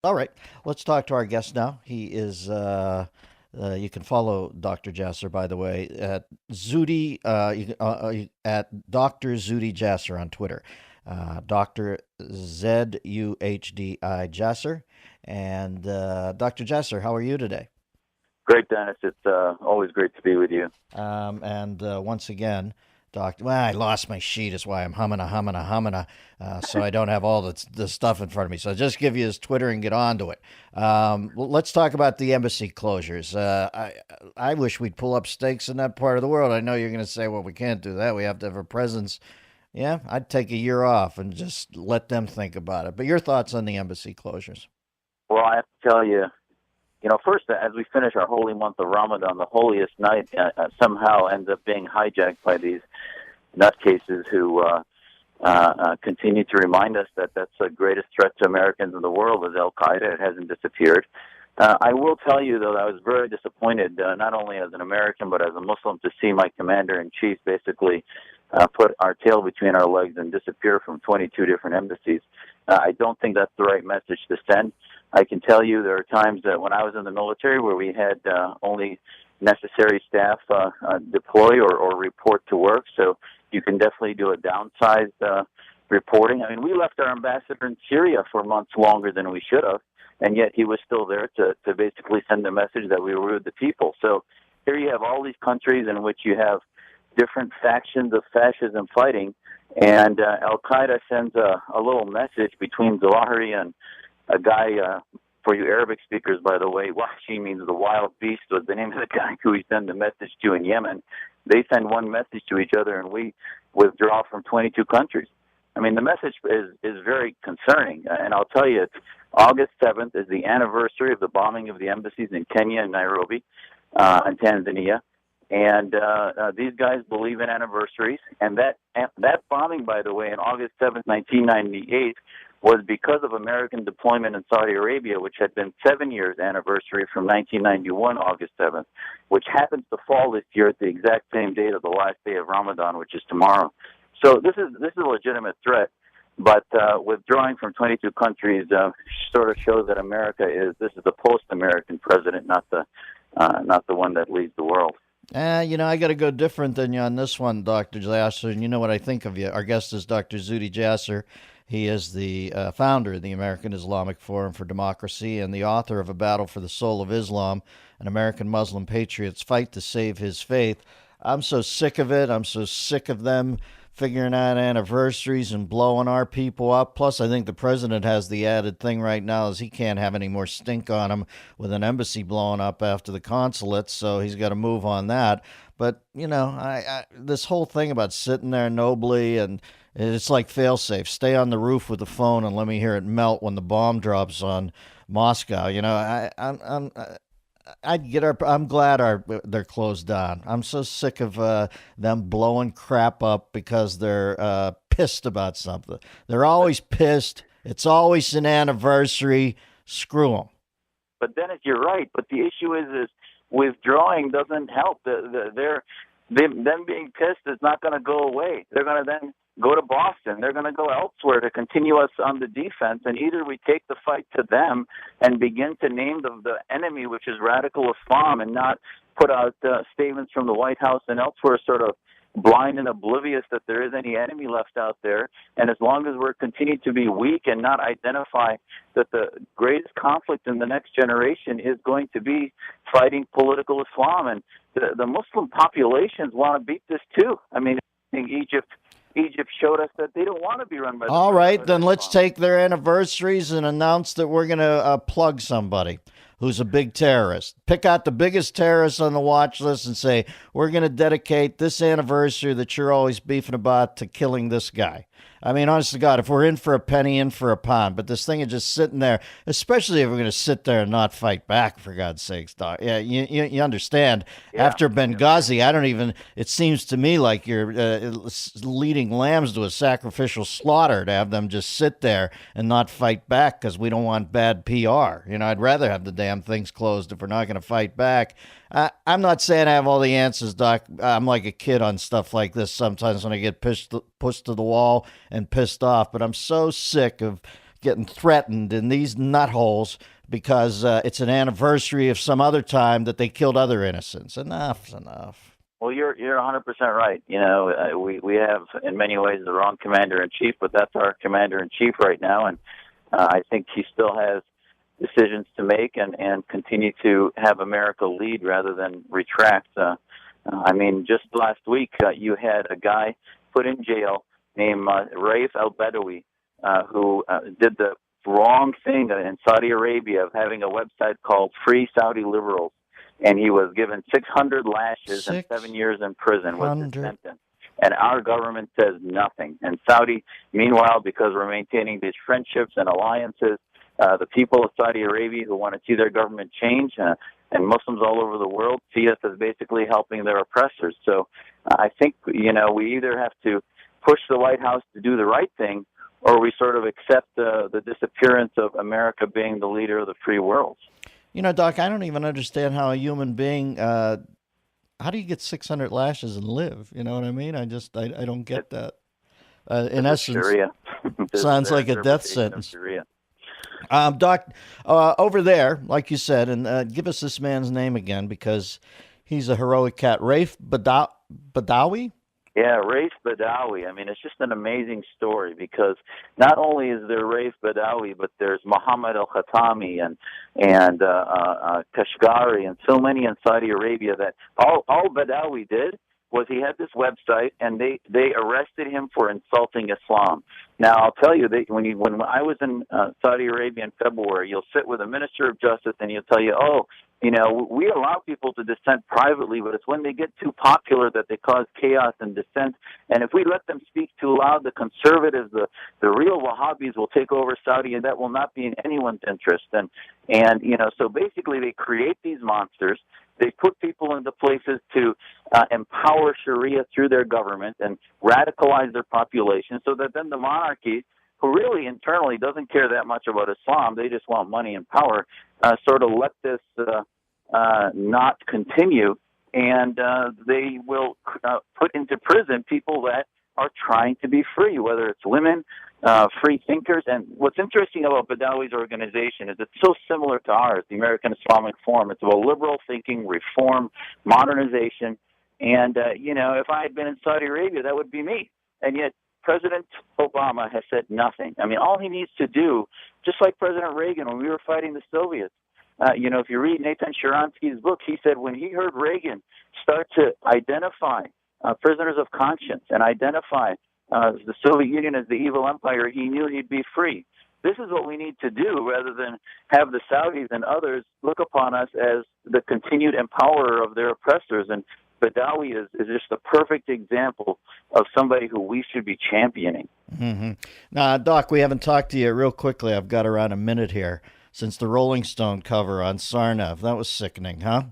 All right, let's talk to our guest now. He is. You can follow Dr. Jasser, by the way, at at Dr. Zuhdi Jasser on Twitter. Dr. Zuhdi Jasser. And Dr. Jasser, how are you today? Great, Dennis. It's always great to be with you. And once again, Doctor, well, I lost my sheet, is why I'm humming, so I don't have all the stuff in front of me. So I'll just give you his Twitter and get on to it. Let's talk about the embassy closures. I wish we'd pull up stakes in that part of the world. I know you're going to say, well, we can't do that. We have to have a presence. Yeah, I'd take a year off and just let them think about it. But your thoughts on the embassy closures? Well, I have to tell you, first, as we finish our holy month of Ramadan, the holiest night somehow ends up being hijacked by these nutcases who continue to remind us that that's the greatest threat to Americans in the world is Al Qaeda. It hasn't disappeared. I will tell you, though, that I was very disappointed, not only as an American but as a Muslim, to see my commander-in-chief basically put our tail between our legs and disappear from 22 different embassies. I don't think that's the right message to send. I can tell you there are times that when I was in the military where we had only necessary staff deploy or report to work, so you can definitely do a downsized reporting. I mean, we left our ambassador in Syria for months longer than we should have, and yet he was still there to basically send a message that we were with the people. So here you have all these countries in which you have different factions of fascism fighting, and Al-Qaeda sends a little message between Zawahiri and a guy, for you Arabic speakers, by the way, Wahshi means the wild beast, was the name of the guy who we send the message to in Yemen. They send one message to each other, and we withdraw from 22 countries. I mean, the message is very concerning, and I'll tell you, August 7th is the anniversary of the bombing of the embassies in Kenya and Nairobi and Tanzania. And these guys believe in anniversaries. And that bombing, by the way, on August 7th, 1998, was because of American deployment in Saudi Arabia, which had been 7 years anniversary from 1991, August 7th, which happens to fall this year at the exact same date of the last day of Ramadan, which is tomorrow. So this is a legitimate threat. But withdrawing from 22 countries sort of shows that this is the post-American president, not the one that leads the world. I got to go different than you on this one, Dr. Jasser, and you know what I think of you. Our guest is Dr. Zuhdi Jasser. He is the founder of the American Islamic Forum for Democracy and the author of A Battle for the Soul of Islam, an American Muslim patriot's fight to save his faith. I'm so sick of it. I'm so sick of them figuring out anniversaries and blowing our people up. Plus, I think the president has the added thing right now is he can't have any more stink on him with an embassy blowing up after the consulate, so he's got to move on that. But, this whole thing about sitting there nobly, and it's like failsafe. Stay on the roof with the phone and let me hear it melt when the bomb drops on Moscow. I'm glad they're closed down. I'm so sick of them blowing crap up because they're pissed about something. They're always pissed. It's always an anniversary. Screw them. But Dennis, you're right. But the issue is withdrawing doesn't help. Them being pissed is not going to go away. They're going to then go to Boston. They're going to go elsewhere to continue us on the defense. And either we take the fight to them and begin to name the enemy, which is radical Islam, and not put out statements from the White House and elsewhere sort of blind and oblivious that there is any enemy left out there. And as long as we're continuing to be weak and not identify that the greatest conflict in the next generation is going to be fighting political Islam. And the Muslim populations want to beat this too. I mean, I think Egypt showed us that they don't want to be run by. All right, then let's take their anniversaries and announce that we're going to plug somebody who's a big terrorist. Pick out the biggest terrorist on the watch list and say, we're going to dedicate this anniversary that you're always beefing about to killing this guy. I mean, honest to God, if we're in for a penny, in for a pound. But this thing is just sitting there, especially if we're going to sit there and not fight back, for God's sakes, Doc. Yeah, you understand. Yeah. After Benghazi, I don't even, it seems to me like you're leading lambs to a sacrificial slaughter to have them just sit there and not fight back because we don't want bad PR. I'd rather have the damn things closed if we're not going to fight back. I'm not saying I have all the answers, Doc. I'm like a kid on stuff like this sometimes when I get pushed to the wall and pissed off. But I'm so sick of getting threatened in these nutholes because it's an anniversary of some other time that they killed other innocents. Enough's enough. Well, you're 100% right. We have in many ways the wrong commander in chief, but that's our commander in chief right now, and I think he still has decisions to make and continue to have America lead rather than retract. Just last week you had a guy put in jail named Raif Badawi who did the wrong thing in Saudi Arabia of having a website called Free Saudi Liberals. And he was given 600 lashes and 7 years in prison was his sentence. And our government says nothing. And Saudi, meanwhile, because we're maintaining these friendships and alliances, the people of Saudi Arabia who want to see their government change and Muslims all over the world see us as basically helping their oppressors. So I think, we either have to push the White House to do the right thing or we sort of accept the disappearance of America being the leader of the free world. Doc, I don't even understand how a human being, how do you get 600 lashes and live? You know what I mean? I don't get that. In essence, Sharia. Sounds like a death sentence. Doc, over there, like you said, and give us this man's name again because he's a heroic cat. Raif Badawi? Yeah, Raif Badawi. It's just an amazing story because not only is there Raif Badawi, but there's Muhammad al-Khatami and Kashgari and so many in Saudi Arabia that all Badawi did was he had this website and they arrested him for insulting Islam. Now, I'll tell you, when I was in Saudi Arabia in February, you'll sit with a minister of justice and he'll tell you, we allow people to dissent privately, but it's when they get too popular that they cause chaos and dissent. And if we let them speak too loud, the conservatives, the real Wahhabis will take over Saudi, and that will not be in anyone's interest. And so basically they create these monsters. They put people into places to empower Sharia through their government and radicalize their population so that then the monarchy, who really internally doesn't care that much about Islam, they just want money and power, sort of let this not continue, and they will put into prison people that are trying to be free, whether it's women, free thinkers. And what's interesting about Badawi's organization is it's so similar to ours, the American Islamic Forum. It's about liberal thinking, reform, modernization. And, if I had been in Saudi Arabia, that would be me. And yet President Obama has said nothing. All he needs to do, just like President Reagan when we were fighting the Soviets, if you read Nathan Sharansky's book, he said when he heard Reagan start to identify prisoners of conscience and identify the Soviet Union as the evil empire, he knew he'd be free. This is what we need to do rather than have the Saudis and others look upon us as the continued empowerer of their oppressors. And Badawi is just a perfect example of somebody who we should be championing. Mm-hmm. Now, Doc, we haven't talked to you real quickly. I've got around a minute here since the Rolling Stone cover on Sarnav. That was sickening, huh?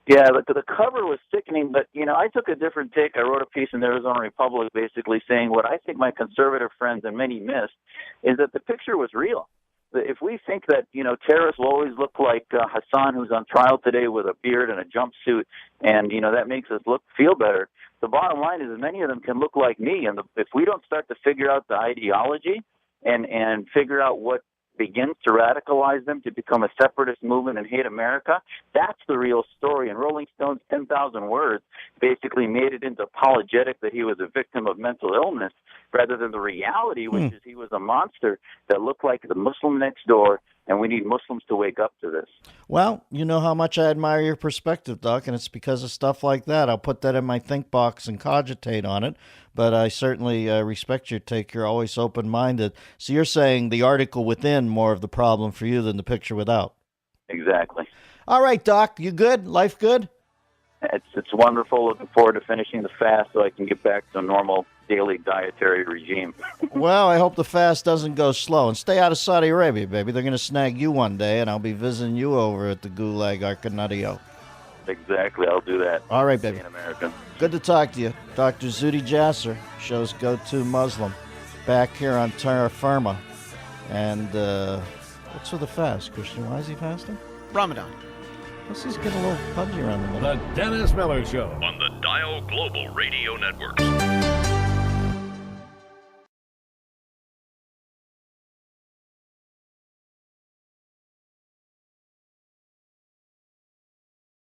Yeah, the cover was sickening, but, I took a different take. I wrote a piece in the Arizona Republic basically saying what I think my conservative friends and many missed is that the picture was real. If we think that, terrorists will always look like Hassan, who's on trial today with a beard and a jumpsuit, and, that makes us feel better, the bottom line is many of them can look like me. And if we don't start to figure out the ideology and figure out what begins to radicalize them to become a separatist movement and hate America, that's the real story. And Rolling Stone's 10,000 words basically made it into apologetic that he was a victim of mental illness rather than the reality, which is he was a monster that looked like the Muslim next door, and we need Muslims to wake up to this. Well, you know how much I admire your perspective, Doc, and it's because of stuff like that. I'll put that in my think box and cogitate on it, but I certainly respect your take. You're always open-minded. So you're saying the article within more of the problem for you than the picture without. Exactly. All right, Doc, you good? Life good? It's wonderful. Looking forward to finishing the fast so I can get back to a normal daily dietary regime. Well, I hope the fast doesn't go slow. And stay out of Saudi Arabia, baby. They're going to snag you one day, and I'll be visiting you over at the Gulag Arcanadio. Exactly. I'll do that. All right, baby. In America. Good to talk to you. Dr. Zuhdi Jasser, show's go-to Muslim, back here on Terra Firma. And what's with the fast, Christian? Why is he fasting? Ramadan. Let's just get a little pudgy around the middle. The Dennis Miller Show on the Dial Global Radio Network.